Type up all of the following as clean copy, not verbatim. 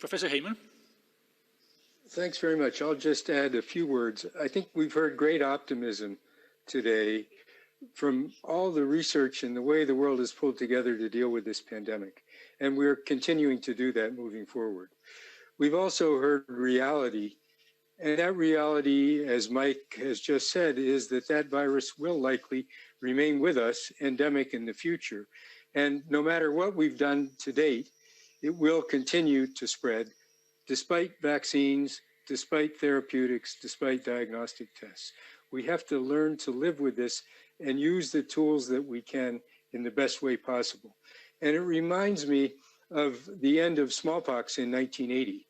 Professor Heyman. Thanks very much. I'll just add a few words. I think we've heard great optimism today from all the research and the way the world is pulled together to deal with this pandemic. And we're continuing to do that moving forward. We've also heard reality. And that reality, as Mike has just said, is that that virus will likely remain with us endemic in the future. And no matter what we've done to date, it will continue to spread despite vaccines, despite therapeutics, despite diagnostic tests. We have to learn to live with this and use the tools that we can in the best way possible. And it reminds me of the end of smallpox in 1980.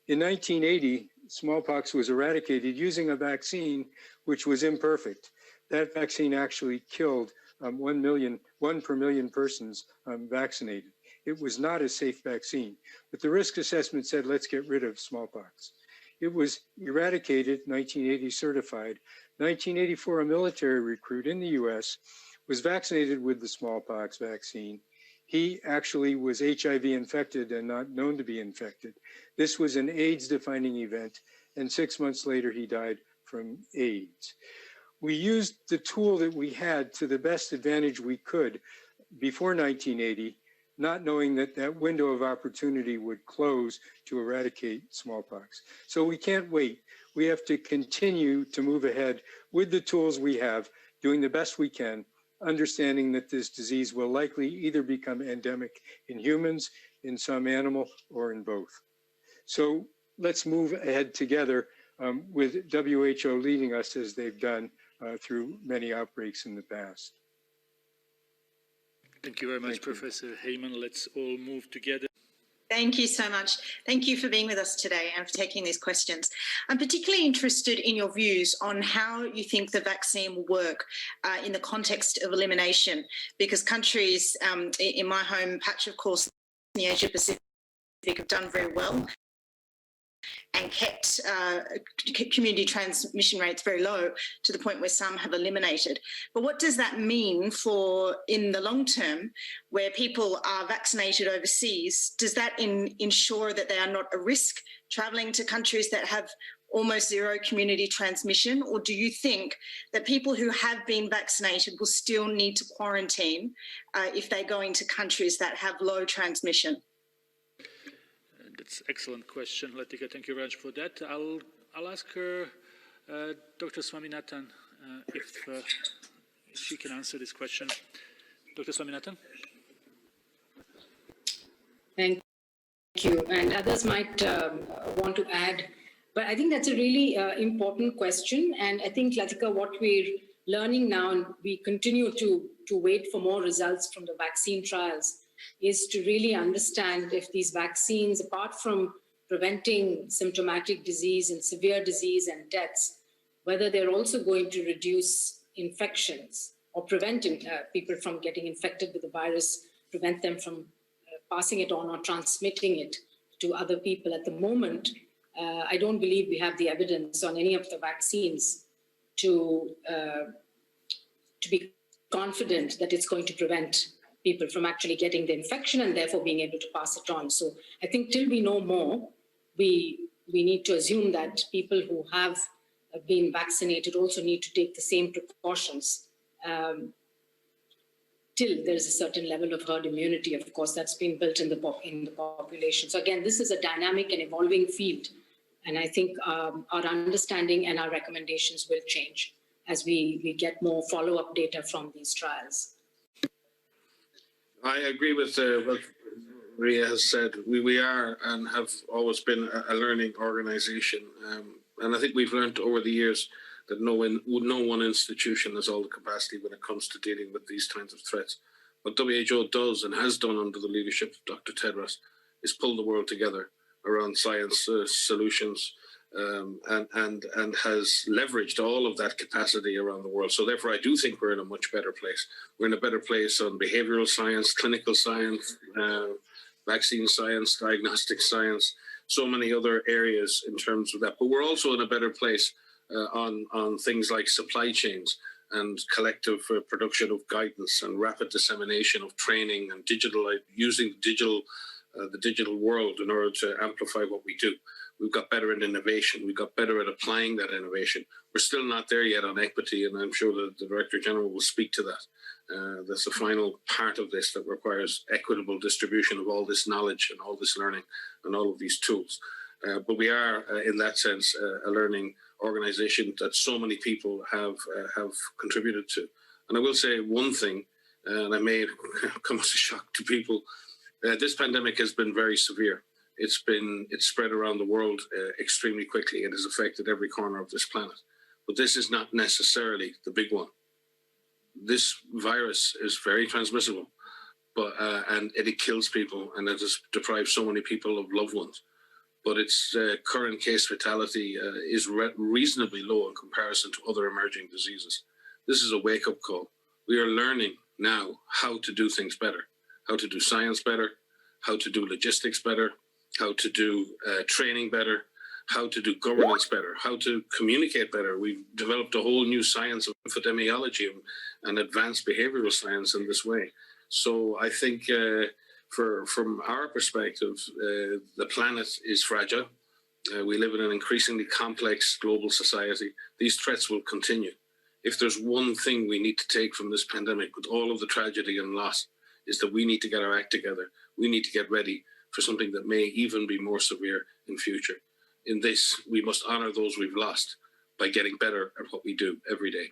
In 1980, smallpox was eradicated using a vaccine which was imperfect. That vaccine actually killed 1 per million persons vaccinated. It was not a safe vaccine, but the risk assessment said, let's get rid of smallpox. It was eradicated, 1980 certified. 1984, a military recruit in the US was vaccinated with the smallpox vaccine. He actually was HIV infected and not known to be infected. This was an AIDS-defining event, and 6 months later, he died from AIDS. We used the tool that we had to the best advantage we could before 1980, not knowing that that window of opportunity would close to eradicate smallpox. So we can't wait. We have to continue to move ahead with the tools we have, doing the best we can, understanding that this disease will likely either become endemic in humans, in some animal, or in both. So let's move ahead together with WHO leading us as they've done through many outbreaks in the past. Thank you very much, Professor Heyman. Let's all move together. Thank you so much. Thank you for being with us today and for taking these questions. I'm particularly interested in your views on how you think the vaccine will work in the context of elimination, because countries in my home patch, of course, in the Asia Pacific have done very well and kept community transmission rates very low to the point where some have eliminated. But what does that mean for in the long term, where people are vaccinated overseas? Does that ensure that they are not a risk travelling to countries that have almost zero community transmission? Or do you think that people who have been vaccinated will still need to quarantine if they go into countries that have low transmission? That's an excellent question, Latika. Thank you very much for that. I'll ask her, Dr. Swaminathan, if she can answer this question. Dr. Swaminathan? Thank you. And others might want to add, but I think that's a really important question. And I think, Latika, what we're learning now, and we continue to wait for more results from the vaccine trials, is to really understand if these vaccines, apart from preventing symptomatic disease and severe disease and deaths, whether they're also going to reduce infections or prevent people from getting infected with the virus, prevent them from passing it on or transmitting it to other people. At the moment, I don't believe we have the evidence on any of the vaccines to be confident that it's going to prevent people from actually getting the infection and therefore being able to pass it on. So I think till we know more, we need to assume that people who have been vaccinated also need to take the same precautions till there's a certain level of herd immunity, of course, that's been built in the population. So again, this is a dynamic and evolving field. And I think our understanding and our recommendations will change as we get more follow-up data from these trials. I agree with what Maria has said. We are and have always been a learning organization. And I think we've learned over the years that no one institution has all the capacity when it comes to dealing with these kinds of threats. What WHO does and has done under the leadership of Dr. Tedros is pull the world together around science solutions and has leveraged all of that capacity around the world. So therefore, I do think we're in a much better place. We're in a better place on behavioral science, clinical science, vaccine science, diagnostic science, so many other areas in terms of that. But we're also in a better place on things like supply chains and collective production of guidance and rapid dissemination of training and using digital the digital world in order to amplify what we do. We've got better at innovation. We've got better at applying that innovation. We're still not there yet on equity, and I'm sure that the Director General will speak to that. That's the final part of this that requires equitable distribution of all this knowledge and all this learning and all of these tools. But we are, in that sense, a learning organization that so many people have contributed to. And I will say one thing, and I may come as a shock to people, this pandemic has been very severe. It's spread around the world extremely quickly. It has affected every corner of this planet. But this is not necessarily the big one. This virus is very transmissible, but and it kills people, and it has deprived so many people of loved ones. But its current case fatality is reasonably low in comparison to other emerging diseases. This is a wake-up call. We are learning now how to do things better, how to do science better, how to do logistics better, how to do training better, how to do governance better, how to communicate better. We've developed a whole new science of epidemiology and advanced behavioral science in this way. So I think from our perspective, the planet is fragile. We live in an increasingly complex global society. These threats will continue. If there's one thing we need to take from this pandemic with all of the tragedy and loss, is that we need to get our act together. We need to get ready for something that may even be more severe in future. In this, we must honor those we've lost by getting better at what we do every day.